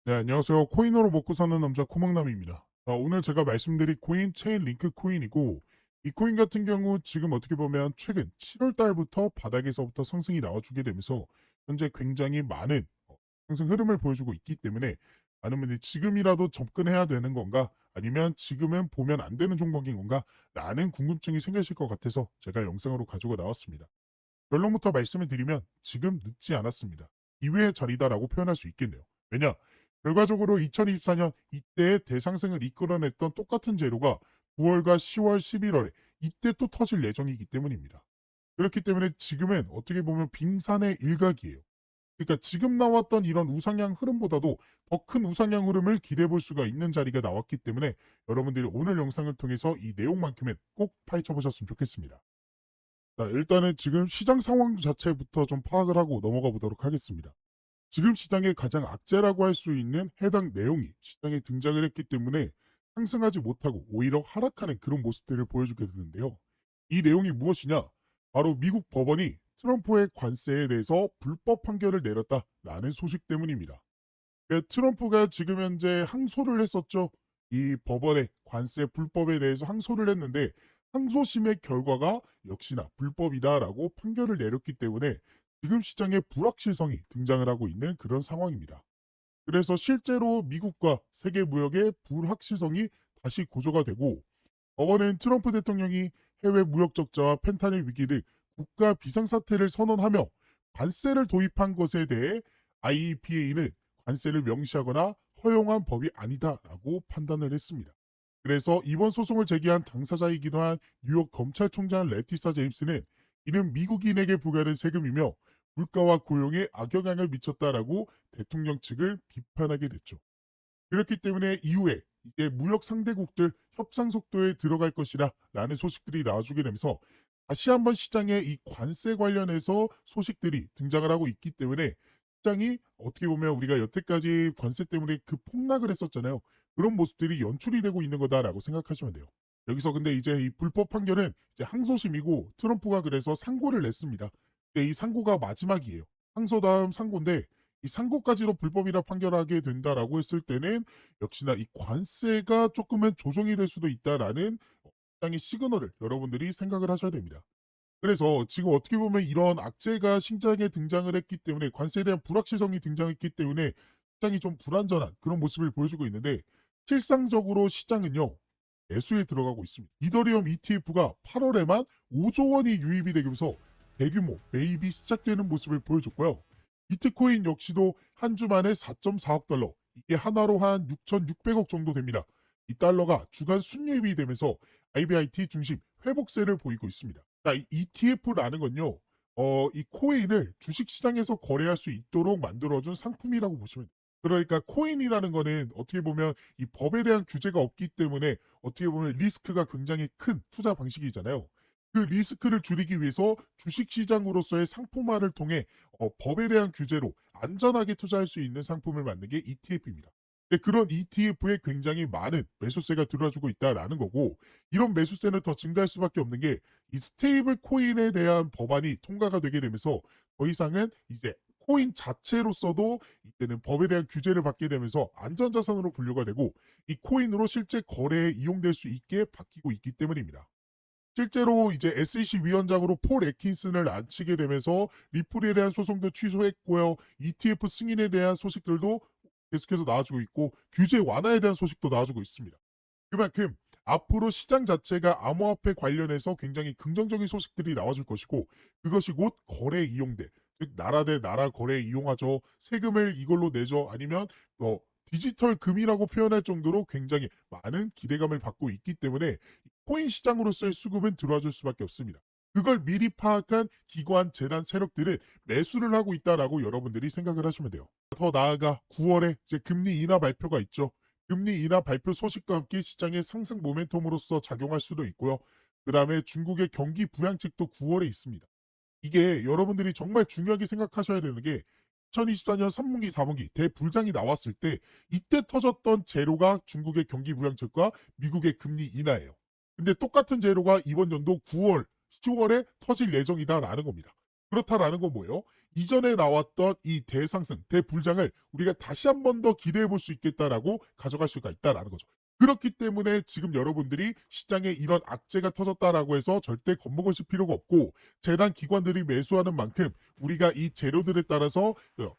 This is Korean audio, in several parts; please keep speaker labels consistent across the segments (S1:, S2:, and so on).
S1: 네, 안녕하세요. 코인으로 먹고 사는 남자 코막남입니다. 오늘 제가 말씀드릴 코인 체인링크 코인이고, 이 코인 같은 경우 지금 어떻게 보면 최근 7월 달부터 바닥에서부터 상승이 나와주게 되면서 현재 굉장히 많은 상승 흐름을 보여주고 있기 때문에 많은 분들이 지금이라도 접근해야 되는 건가, 아니면 지금은 보면 안 되는 종목인 건가 라는 궁금증이 생기실 것 같아서 제가 영상으로 가지고 나왔습니다. 결론부터 말씀을 드리면 지금 늦지 않았습니다. 기회의 자리다라고 표현할 수 있겠네요. 왜냐? 결과적으로 2024년 이때의 대상승을 이끌어냈던 똑같은 재료가 9월과 10월, 11월에 이때 또 터질 예정이기 때문입니다. 그렇기 때문에 지금은 어떻게 보면 빙산의 일각이에요. 그러니까 지금 나왔던 이런 우상향 흐름보다도 더 큰 우상향 흐름을 기대해 볼 수가 있는 자리가 나왔기 때문에 여러분들이 오늘 영상을 통해서 이 내용만큼은 꼭 파헤쳐 보셨으면 좋겠습니다. 자, 일단은 지금 시장 상황 자체부터 좀 파악을 하고 넘어가 보도록 하겠습니다. 지금 시장의 가장 악재라고 할 수 있는 해당 내용이 시장에 등장을 했기 때문에 상승하지 못하고 오히려 하락하는 그런 모습들을 보여주게 되는데요. 이 내용이 무엇이냐? 바로 미국 법원이 트럼프의 관세에 대해서 불법 판결을 내렸다라는 소식 때문입니다. 트럼프가 지금 현재 항소를 했었죠. 이 법원의 관세 불법에 대해서 항소를 했는데 항소심의 결과가 역시나 불법이다라고 판결을 내렸기 때문에 지금 시장에 불확실성이 등장을 하고 있는 그런 상황입니다. 그래서 실제로 미국과 세계 무역의 불확실성이 다시 고조가 되고, 법원은 트럼프 대통령이 해외 무역 적자와 펜타닐 위기 등 국가 비상사태를 선언하며 관세를 도입한 것에 대해 IEPA는 관세를 명시하거나 허용한 법이 아니다라고 판단을 했습니다. 그래서 이번 소송을 제기한 당사자이기도 한 뉴욕 검찰총장 레티사 제임스는 이는 미국인에게 부과된 세금이며 물가와 고용에 악영향을 미쳤다라고 대통령 측을 비판하게 됐죠. 그렇기 때문에 이후에 이제 무역 상대국들 협상 속도에 들어갈 것이라 라는 소식들이 나와주게 되면서 다시 한번 시장에 이 관세 관련해서 소식들이 등장을 하고 있기 때문에 시장이 어떻게 보면 우리가 여태까지 관세 때문에 그 폭락을 했었잖아요. 그런 모습들이 연출이 되고 있는 거다라고 생각하시면 돼요. 여기서 근데 이제 이 불법 판결은 이제 항소심이고 트럼프가 그래서 상고를 냈습니다. 근데 이 상고가 마지막이에요. 항소 다음 상고인데 이 상고까지도 불법이라 판결하게 된다라고 했을 때는 역시나 이 관세가 조금은 조정이 될 수도 있다라는 시장의 시그널을 여러분들이 생각을 하셔야 됩니다. 그래서 지금 어떻게 보면 이런 악재가 시장에 등장을 했기 때문에 관세에 대한 불확실성이 등장했기 때문에 시장이 좀 불안전한 그런 모습을 보여주고 있는데 실상적으로 시장은요. 매수에 들어가고 있습니다. 이더리움 ETF가 8월에만 5조 원이 유입이 되면서 대규모 매입이 시작되는 모습을 보여줬고요. 비트코인 역시도 한 주 만에 4.4억 달러, 이게 하나로 한 6,600억 정도 됩니다. 이 달러가 주간 순유입이 되면서 IBIT 중심 회복세를 보이고 있습니다. 자, 이 ETF라는 건요, 이 코인을 주식시장에서 거래할 수 있도록 만들어준 상품이라고 보시면 돼요. 그러니까 코인이라는 거는 어떻게 보면 이 법에 대한 규제가 없기 때문에 어떻게 보면 리스크가 굉장히 큰 투자 방식이잖아요. 그 리스크를 줄이기 위해서 주식시장으로서의 상품화를 통해 법에 대한 규제로 안전하게 투자할 수 있는 상품을 만든 게 ETF입니다. 근데 그런 ETF에 굉장히 많은 매수세가 들어와주고 있다라는 거고, 이런 매수세는 더 증가할 수밖에 없는 게 이 스테이블 코인에 대한 법안이 통과가 되게 되면서 더 이상은 이제 코인 자체로서도 이때는 법에 대한 규제를 받게 되면서 안전자산으로 분류가 되고 이 코인으로 실제 거래에 이용될 수 있게 바뀌고 있기 때문입니다. 실제로 이제 SEC 위원장으로 폴 애킨슨을 앉히게 되면서 리플에 대한 소송도 취소했고요. ETF 승인에 대한 소식들도 계속해서 나와주고 있고 규제 완화에 대한 소식도 나와주고 있습니다. 그만큼 앞으로 시장 자체가 암호화폐 관련해서 굉장히 긍정적인 소식들이 나와줄 것이고 그것이 곧 거래에 이용돼. 즉 나라 대 나라 거래에 이용하죠. 세금을 이걸로 내죠. 아니면 디지털 금이라고 표현할 정도로 굉장히 많은 기대감을 받고 있기 때문에 코인 시장으로서의 수급은 들어와 줄 수밖에 없습니다. 그걸 미리 파악한 기관, 재단, 세력들은 매수를 하고 있다라고 여러분들이 생각을 하시면 돼요. 더 나아가 9월에 이제 금리 인하 발표가 있죠. 금리 인하 발표 소식과 함께 시장의 상승 모멘텀으로서 작용할 수도 있고요. 그 다음에 중국의 경기 부양책도 9월에 있습니다. 이게 여러분들이 정말 중요하게 생각하셔야 되는 게 2024년 3분기, 4분기 대불장이 나왔을 때 이때 터졌던 재료가 중국의 경기 부양책과 미국의 금리 인하예요. 근데 똑같은 재료가 이번 연도 9월, 10월에 터질 예정이다라는 겁니다. 그렇다라는 건 뭐예요? 이전에 나왔던 이 대상승, 대불장을 우리가 다시 한 번 더 기대해 볼 수 있겠다라고 가져갈 수가 있다라는 거죠. 그렇기 때문에 지금 여러분들이 시장에 이런 악재가 터졌다라고 해서 절대 겁먹으실 필요가 없고, 재단 기관들이 매수하는 만큼 우리가 이 재료들에 따라서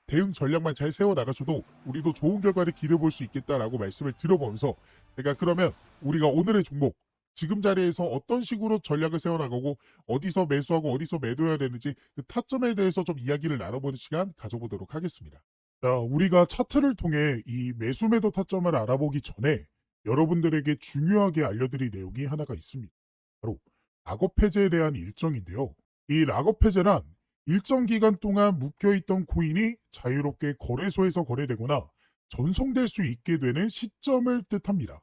S1: 대응 전략만 잘 세워나가셔도 우리도 좋은 결과를 기대해 볼 수 있겠다라고 말씀을 드려보면서, 제가 그러면 우리가 오늘의 종목 지금 자리에서 어떤 식으로 전략을 세워나가고 어디서 매수하고 어디서 매도해야 되는지 그 타점에 대해서 좀 이야기를 나눠보는 시간 가져보도록 하겠습니다. 자, 우리가 차트를 통해 이 매수 매도 타점을 알아보기 전에 여러분들에게 중요하게 알려드릴 내용이 하나가 있습니다. 바로 락업 해제에 대한 일정인데요. 이 락업 해제란 일정 기간 동안 묵혀있던 코인이 자유롭게 거래소에서 거래되거나 전송될 수 있게 되는 시점을 뜻합니다.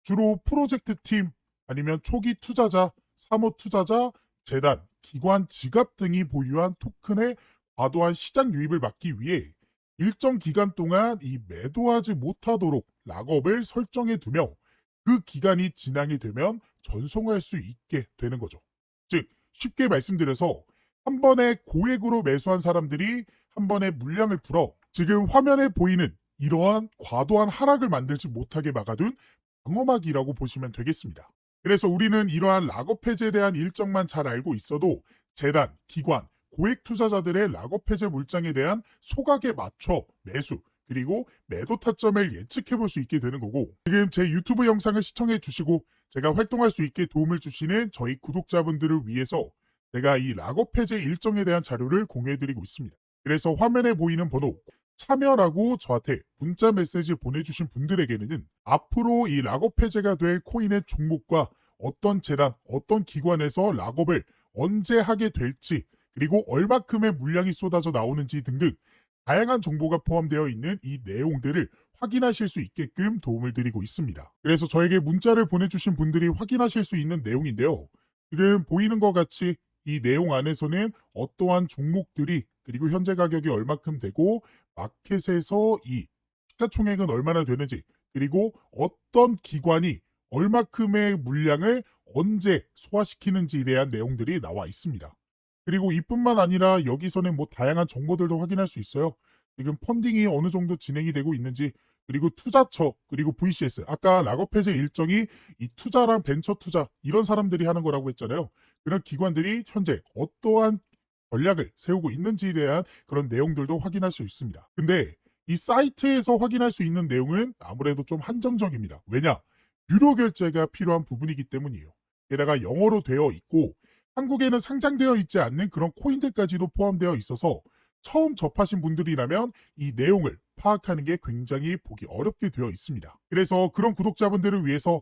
S1: 주로 프로젝트 팀, 아니면 초기 투자자, 사모 투자자, 재단, 기관 지갑 등이 보유한 토큰의 과도한 시장 유입을 막기 위해 일정 기간 동안 이 매도하지 못하도록 락업을 설정해 두며 그 기간이 지나게 되면 전송할 수 있게 되는 거죠. 즉, 쉽게 말씀드려서 한 번에 고액으로 매수한 사람들이 한 번에 물량을 풀어 지금 화면에 보이는 이러한 과도한 하락을 만들지 못하게 막아둔 방어막이라고 보시면 되겠습니다. 그래서 우리는 이러한 락업 해제에 대한 일정만 잘 알고 있어도 재단, 기관, 고액 투자자들의 락업 해제 물량에 대한 소각에 맞춰 매수, 그리고 매도 타점을 예측해 볼 수 있게 되는 거고, 지금 제 유튜브 영상을 시청해 주시고 제가 활동할 수 있게 도움을 주시는 저희 구독자분들을 위해서 제가 이 락업 해제 일정에 대한 자료를 공유해 드리고 있습니다. 그래서 화면에 보이는 번호 참여라고 저한테 문자 메시지 보내주신 분들에게는 앞으로 이 락업 해제가 될 코인의 종목과 어떤 재단, 어떤 기관에서 락업을 언제 하게 될지, 그리고 얼마큼의 물량이 쏟아져 나오는지 등등 다양한 정보가 포함되어 있는 이 내용들을 확인하실 수 있게끔 도움을 드리고 있습니다. 그래서 저에게 문자를 보내주신 분들이 확인하실 수 있는 내용인데요. 지금 보이는 것 같이 이 내용 안에서는 어떠한 종목들이, 그리고 현재 가격이 얼마큼 되고 마켓에서 이 시가총액은 얼마나 되는지, 그리고 어떤 기관이 얼마큼의 물량을 언제 소화시키는지에 대한 내용들이 나와 있습니다. 그리고 이뿐만 아니라 여기서는 뭐 다양한 정보들도 확인할 수 있어요. 지금 펀딩이 어느 정도 진행이 되고 있는지, 그리고 투자처, 그리고 VCS, 아까 락업 해제 일정이 이 투자랑 벤처 투자 이런 사람들이 하는 거라고 했잖아요. 그런 기관들이 현재 어떠한 전략을 세우고 있는지에 대한 그런 내용들도 확인할 수 있습니다. 근데 이 사이트에서 확인할 수 있는 내용은 아무래도 좀 한정적입니다. 왜냐? 유료 결제가 필요한 부분이기 때문이에요. 게다가 영어로 되어 있고 한국에는 상장되어 있지 않는 그런 코인들까지도 포함되어 있어서 처음 접하신 분들이라면 이 내용을 파악하는 게 굉장히 보기 어렵게 되어 있습니다. 그래서 그런 구독자분들을 위해서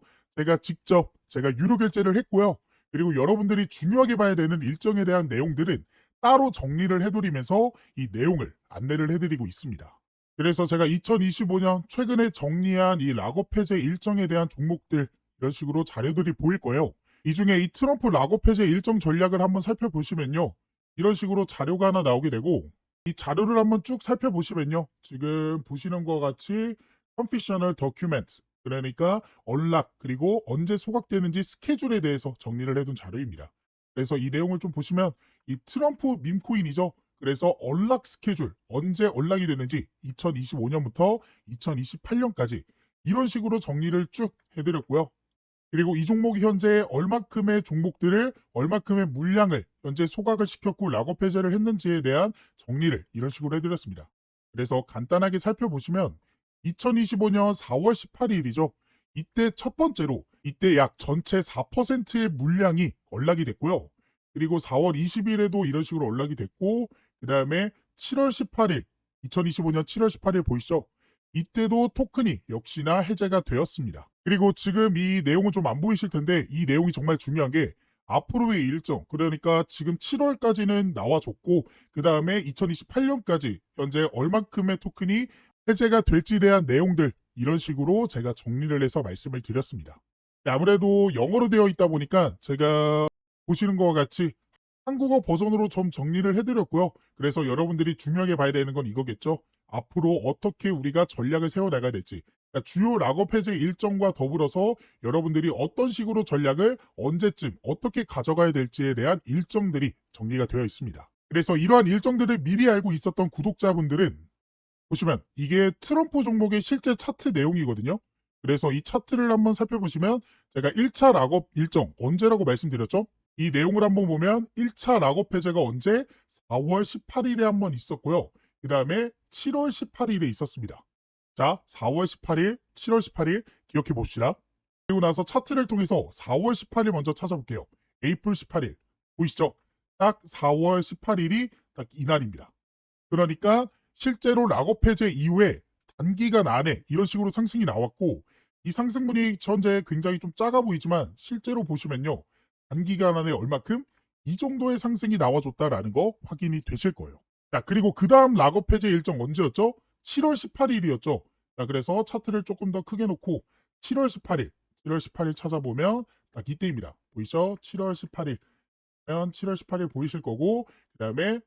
S1: 제가 유료 결제를 했고요. 그리고 여러분들이 중요하게 봐야 되는 일정에 대한 내용들은 따로 정리를 해드리면서 이 내용을 안내를 해드리고 있습니다. 그래서 제가 2025년 최근에 정리한 이 락업 해제 일정에 대한 종목들, 이런 식으로 자료들이 보일 거예요. 이 중에 이 트럼프 락업 해제 일정 전략을 한번 살펴보시면요. 이런 식으로 자료가 하나 나오게 되고, 이 자료를 한번 쭉 살펴보시면요. 지금 보시는 것 같이 Confidential Document, 그러니까 언락, 그리고 언제 소각되는지 스케줄에 대해서 정리를 해둔 자료입니다. 그래서 이 내용을 좀 보시면 이 트럼프 밈코인이죠. 그래서 언락 스케줄, 언제 언락이 되는지 2025년부터 2028년까지 이런 식으로 정리를 쭉 해드렸고요. 그리고 이 종목이 현재 얼마큼의 종목들을, 얼마큼의 물량을 현재 소각을 시켰고 락업 해제를 했는지에 대한 정리를 이런 식으로 해드렸습니다. 그래서 간단하게 살펴보시면 2025년 4월 18일이죠. 이때 첫 번째로 이때 약 전체 4%의 물량이 언락이 됐고요. 그리고 4월 20일에도 이런 식으로 언락이 됐고, 그 다음에 7월 18일, 2025년 7월 18일 보이시죠? 이때도 토큰이 역시나 해제가 되었습니다. 그리고 지금 이 내용은 좀 안 보이실 텐데 이 내용이 정말 중요한 게 앞으로의 일정, 그러니까 지금 7월까지는 나와줬고 그 다음에 2028년까지 현재 얼만큼의 토큰이 해제가 될지에 대한 내용들, 이런 식으로 제가 정리를 해서 말씀을 드렸습니다. 아무래도 영어로 되어 있다 보니까 제가 보시는 것과 같이 한국어 버전으로 좀 정리를 해드렸고요. 그래서 여러분들이 중요하게 봐야 되는 건 이거겠죠. 앞으로 어떻게 우리가 전략을 세워나가야 될지, 그러니까 주요 락업 해제 일정과 더불어서 여러분들이 어떤 식으로 전략을 언제쯤 어떻게 가져가야 될지에 대한 일정들이 정리가 되어 있습니다. 그래서 이러한 일정들을 미리 알고 있었던 구독자분들은 보시면 이게 트럼프 종목의 실제 차트 내용이거든요. 그래서 이 차트를 한번 살펴보시면 제가 1차 락업 일정 언제라고 말씀드렸죠? 이 내용을 한번 보면 1차 락업 해제가 언제? 4월 18일에 한번 있었고요. 그 다음에 7월 18일에 있었습니다. 자, 4월 18일, 7월 18일 기억해 봅시다. 그리고 나서 차트를 통해서 4월 18일 먼저 찾아볼게요. 에이플 18일. 보이시죠? 딱 4월 18일이 딱 이날입니다. 그러니까 실제로 락업 해제 이후에 단기간 안에 이런 식으로 상승이 나왔고 이 상승분이 현재 굉장히 좀 작아 보이지만 실제로 보시면요. 단기간 안에 얼마큼 이 정도의 상승이 나와줬다라는 거 확인이 되실 거예요. 자, 그리고 그 다음 락업 해제 일정 언제였죠? 7월 18일이었죠. 자, 그래서 차트를 조금 더 크게 놓고 7월 18일, 7월 18일 찾아보면 딱 이때입니다. 보이죠? 7월 18일. 7월 18일 보이실 거고 그 다음에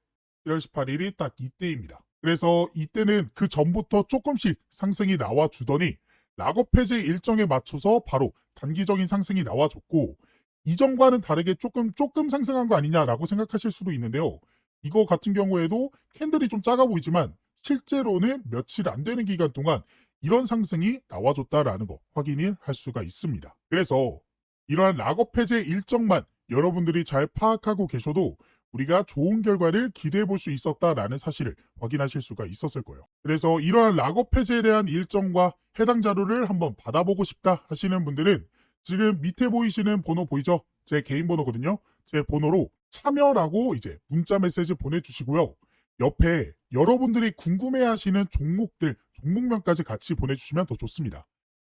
S1: 7월 18일이 딱 이때입니다. 그래서 이때는 그 전부터 조금씩 상승이 나와주더니 락업 해제 일정에 맞춰서 바로 단기적인 상승이 나와줬고 이전과는 다르게 조금 상승한 거 아니냐라고 생각하실 수도 있는데요. 이거 같은 경우에도 캔들이 좀 작아 보이지만 실제로는 며칠 안 되는 기간 동안 이런 상승이 나와줬다라는 거 확인을 할 수가 있습니다. 그래서 이러한 락업 해제 일정만 여러분들이 잘 파악하고 계셔도 우리가 좋은 결과를 기대해 볼 수 있었다라는 사실을 확인하실 수가 있었을 거예요. 그래서 이러한 락업 해제에 대한 일정과 해당 자료를 한번 받아보고 싶다 하시는 분들은 지금 밑에 보이시는 번호 보이죠? 제 개인 번호거든요. 제 번호로 참여라고 이제 문자 메시지 보내주시고요. 옆에 여러분들이 궁금해하시는 종목들, 종목명까지 같이 보내주시면 더 좋습니다.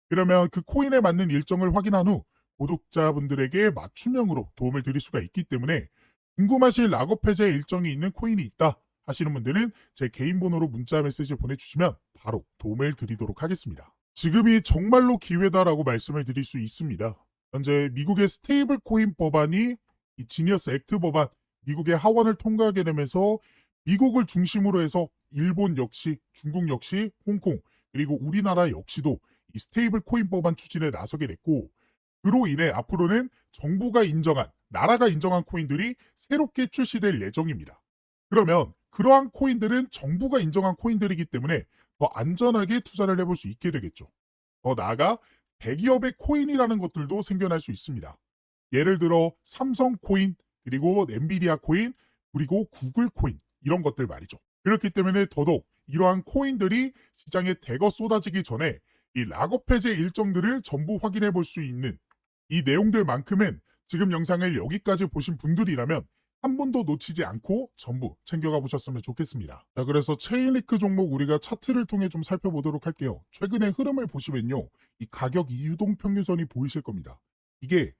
S1: 그러면 그 코인에 맞는 일정을 확인한 후 구독자분들에게 맞춤형으로 도움을 드릴 수가 있기 때문에 궁금하신 락업 해제 일정이 있는 코인이 있다 하시는 분들은 제 개인 번호로 문자 메시지 보내주시면 바로 도움을 드리도록 하겠습니다. 지금이 정말로 기회다라고 말씀을 드릴 수 있습니다. 현재 미국의 스테이블 코인 법안이 이 지니어스 액트 법안, 미국의 하원을 통과하게 되면서 미국을 중심으로 해서 일본 역시, 중국 역시, 홍콩, 그리고 우리나라 역시도 이 스테이블 코인 법안 추진에 나서게 됐고 그로 인해 앞으로는 정부가 인정한, 나라가 인정한 코인들이 새롭게 출시될 예정입니다. 그러면 그러한 코인들은 정부가 인정한 코인들이기 때문에 더 안전하게 투자를 해볼 수 있게 되겠죠. 더 나아가 대기업의 코인이라는 것들도 생겨날 수 있습니다. 예를 들어 삼성 코인, 그리고 엔비디아 코인, 그리고 구글 코인 이런 것들 말이죠. 그렇기 때문에 더더욱 이러한 코인들이 시장에 대거 쏟아지기 전에 이 락업 해제 일정들을 전부 확인해 볼 수 있는 이 내용들만큼은 지금 영상을 여기까지 보신 분들이라면 한 번도 놓치지 않고 전부 챙겨가 보셨으면 좋겠습니다. 자, 그래서 체인리크 종목 우리가 차트를 통해 좀 살펴보도록 할게요. 최근의 흐름을 보시면요. 이 가격 이유동평균선이 보이실 겁니다. 이게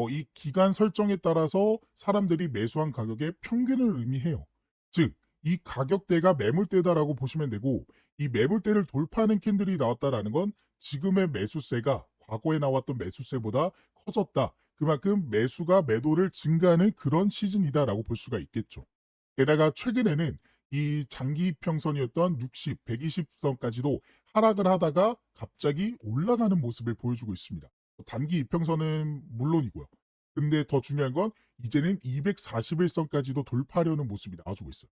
S1: 이 기간 설정에 따라서 사람들이 매수한 가격의 평균을 의미해요. 즉, 이 가격대가 매물대다라고 보시면 되고 이 매물대를 돌파하는 캔들이 나왔다라는 건 지금의 매수세가 과거에 나왔던 매수세보다 커졌다. 그만큼 매수가 매도를 증가하는 그런 시즌이다라고 볼 수가 있겠죠. 게다가 최근에는 이 장기 이평선이었던 60, 120선까지도 하락을 하다가 갑자기 올라가는 모습을 보여주고 있습니다. 단기 이평선은 물론이고요. 근데 더 중요한 건 이제는 241선까지도 돌파하려는 모습이 나와주고 있어요.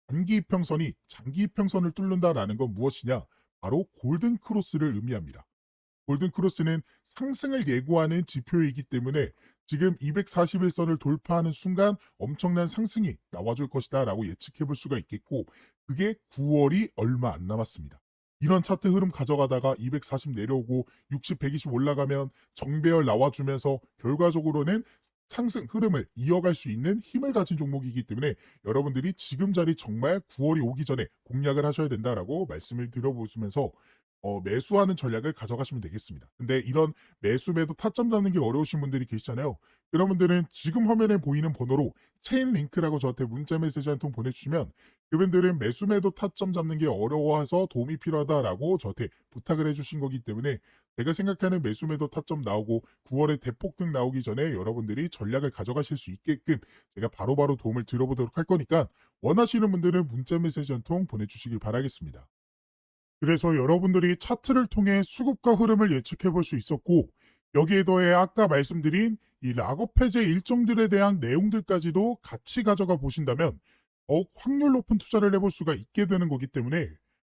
S1: 단기 이평선이 장기 이평선을 뚫는다라는 건 무엇이냐? 바로 골든 크로스를 의미합니다. 골든 크로스는 상승을 예고하는 지표이기 때문에 지금 241선을 돌파하는 순간 엄청난 상승이 나와줄 것이다 라고 예측해 볼 수가 있겠고 그게 9월이 얼마 안 남았습니다. 이런 차트 흐름 가져가다가 240 내려오고 60, 120 올라가면 정배열 나와주면서 결과적으로는 상승 흐름을 이어갈 수 있는 힘을 가진 종목이기 때문에 여러분들이 지금 자리 정말 9월이 오기 전에 공략을 하셔야 된다라고 말씀을 드려보시면서 매수하는 전략을 가져가시면 되겠습니다. 근데 이런 매수 매도 타점 잡는 게 어려우신 분들이 계시잖아요. 그런 분들은 지금 화면에 보이는 번호로 체인 링크라고 저한테 문자 메시지 한 통 보내주시면 그분들은 매수 매도 타점 잡는 게 어려워서 도움이 필요하다라고 저한테 부탁을 해주신 거기 때문에 제가 생각하는 매수 매도 타점 나오고 9월에 대폭등 나오기 전에 여러분들이 전략을 가져가실 수 있게끔 제가 바로바로 도움을 드려보도록 할 거니까 원하시는 분들은 문자 메시지 한 통 보내주시길 바라겠습니다. 그래서 여러분들이 차트를 통해 수급과 흐름을 예측해 볼 수 있었고 여기에 더해 아까 말씀드린 이 락업 해제 일정들에 대한 내용들까지도 같이 가져가 보신다면 더욱 확률 높은 투자를 해볼 수가 있게 되는 거기 때문에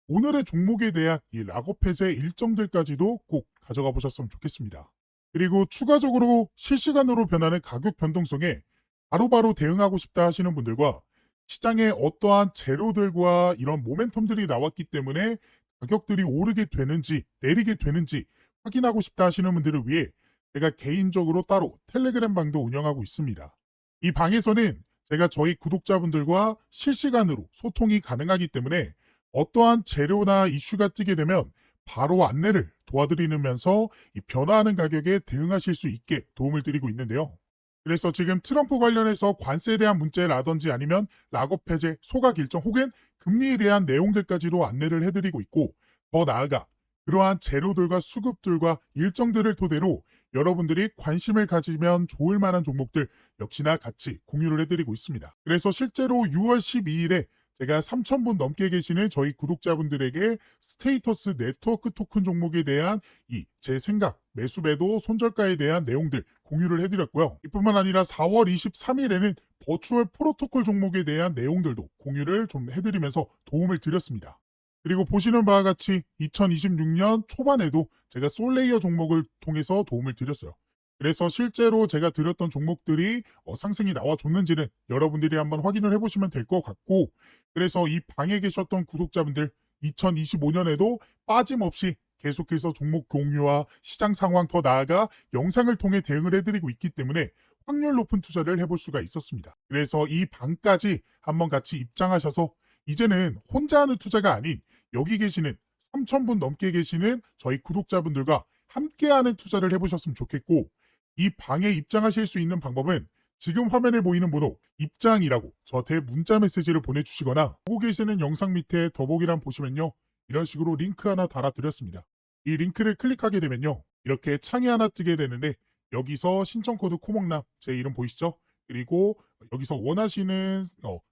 S1: 오늘의 종목에 대한 이 락업 해제 일정들까지도 꼭 가져가 보셨으면 좋겠습니다. 그리고 추가적으로 실시간으로 변하는 가격 변동성에 바로바로 대응하고 싶다 하시는 분들과 시장에 어떠한 재료들과 이런 모멘텀들이 나왔기 때문에 가격들이 오르게 되는지 내리게 되는지 확인하고 싶다 하시는 분들을 위해 제가 개인적으로 따로 텔레그램 방도 운영하고 있습니다. 이 방에서는 제가 저희 구독자분들과 실시간으로 소통이 가능하기 때문에 어떠한 재료나 이슈가 뜨게 되면 바로 안내를 도와드리면서 이 변화하는 가격에 대응하실 수 있게 도움을 드리고 있는데요. 그래서 지금 트럼프 관련해서 관세에 대한 문제라든지 아니면 락업 해제, 소각 일정 혹은 금리에 대한 내용들까지도 안내를 해드리고 있고 더 나아가 그러한 재료들과 수급들과 일정들을 토대로 여러분들이 관심을 가지면 좋을 만한 종목들 역시나 같이 공유를 해드리고 있습니다. 그래서 실제로 6월 12일에 제가 3,000분 넘게 계시는 저희 구독자분들에게 스테이터스 네트워크 토큰 종목에 대한 이 제 생각, 매수매도, 손절가에 대한 내용들 공유를 해드렸고요. 이뿐만 아니라 4월 23일에는 버추얼 프로토콜 종목에 대한 내용들도 공유를 좀 해드리면서 도움을 드렸습니다. 그리고 보시는 바와 같이 2026년 초반에도 제가 솔레이어 종목을 통해서 도움을 드렸어요. 그래서 실제로 제가 드렸던 종목들이 상승이 나와줬는지는 여러분들이 한번 확인을 해보시면 될 것 같고, 그래서 이 방에 계셨던 구독자분들 2025년에도 빠짐없이 계속해서 종목 공유와 시장 상황 더 나아가 영상을 통해 대응을 해드리고 있기 때문에 확률 높은 투자를 해볼 수가 있었습니다. 그래서 이 방까지 한번 같이 입장하셔서 이제는 혼자 하는 투자가 아닌 여기 계시는 3,000분 넘게 계시는 저희 구독자분들과 함께하는 투자를 해보셨으면 좋겠고, 이 방에 입장하실 수 있는 방법은 지금 화면에 보이는 번호 입장이라고 저한테 문자 메시지를 보내주시거나 보고 계시는 영상 밑에 더보기란 보시면요. 이런 식으로 링크 하나 달아드렸습니다. 이 링크를 클릭하게 되면요. 이렇게 창이 하나 뜨게 되는데 여기서 신청코드 코목남 제 이름 보이시죠? 그리고 여기서 원하시는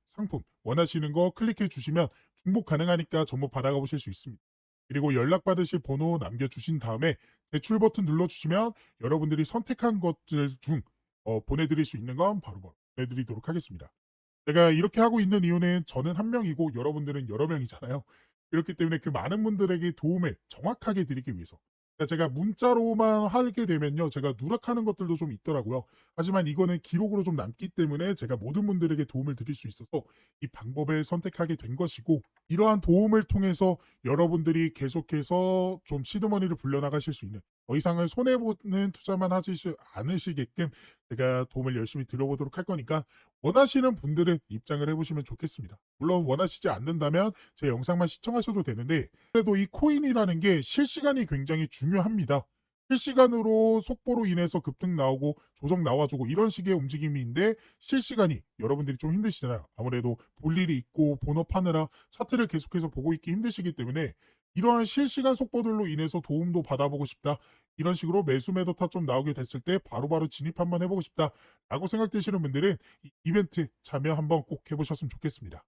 S1: 상품 원하시는 거 클릭해 주시면 중복 가능하니까 정보 받아가 보실 수 있습니다. 그리고 연락받으실 번호 남겨주신 다음에 대출 버튼 눌러주시면 여러분들이 선택한 것들 중 보내드릴 수 있는 건 바로 보내드리도록 하겠습니다. 제가 이렇게 하고 있는 이유는 저는 한 명이고 여러분들은 여러 명이잖아요. 그렇기 때문에 그 많은 분들에게 도움을 정확하게 드리기 위해서. 그러니까 제가 문자로만 하게 되면요. 제가 누락하는 것들도 좀 있더라고요. 하지만 이거는 기록으로 좀 남기 때문에 제가 모든 분들에게 도움을 드릴 수 있어서 이 방법을 선택하게 된 것이고, 이러한 도움을 통해서 여러분들이 계속해서 좀 시드머니를 불려나가실 수 있는, 더 이상은 손해보는 투자만 하지 않으시게끔 제가 도움을 열심히 드려보도록 할 거니까 원하시는 분들은 입장을 해보시면 좋겠습니다. 물론 원하시지 않는다면 제 영상만 시청하셔도 되는데, 그래도 이 코인이라는 게 실시간이 굉장히 중요합니다. 실시간으로 속보로 인해서 급등 나오고 조정 나와주고 이런 식의 움직임인데 실시간이 여러분들이 좀 힘드시잖아요. 아무래도 볼 일이 있고 본업하느라 차트를 계속해서 보고 있기 힘드시기 때문에 이러한 실시간 속보들로 인해서 도움도 받아보고 싶다. 이런 식으로 매수 매도타 좀 나오게 됐을 때 바로바로 진입 한번 해보고 싶다 라고 생각되시는 분들은 이 이벤트 참여 한번 꼭 해보셨으면 좋겠습니다.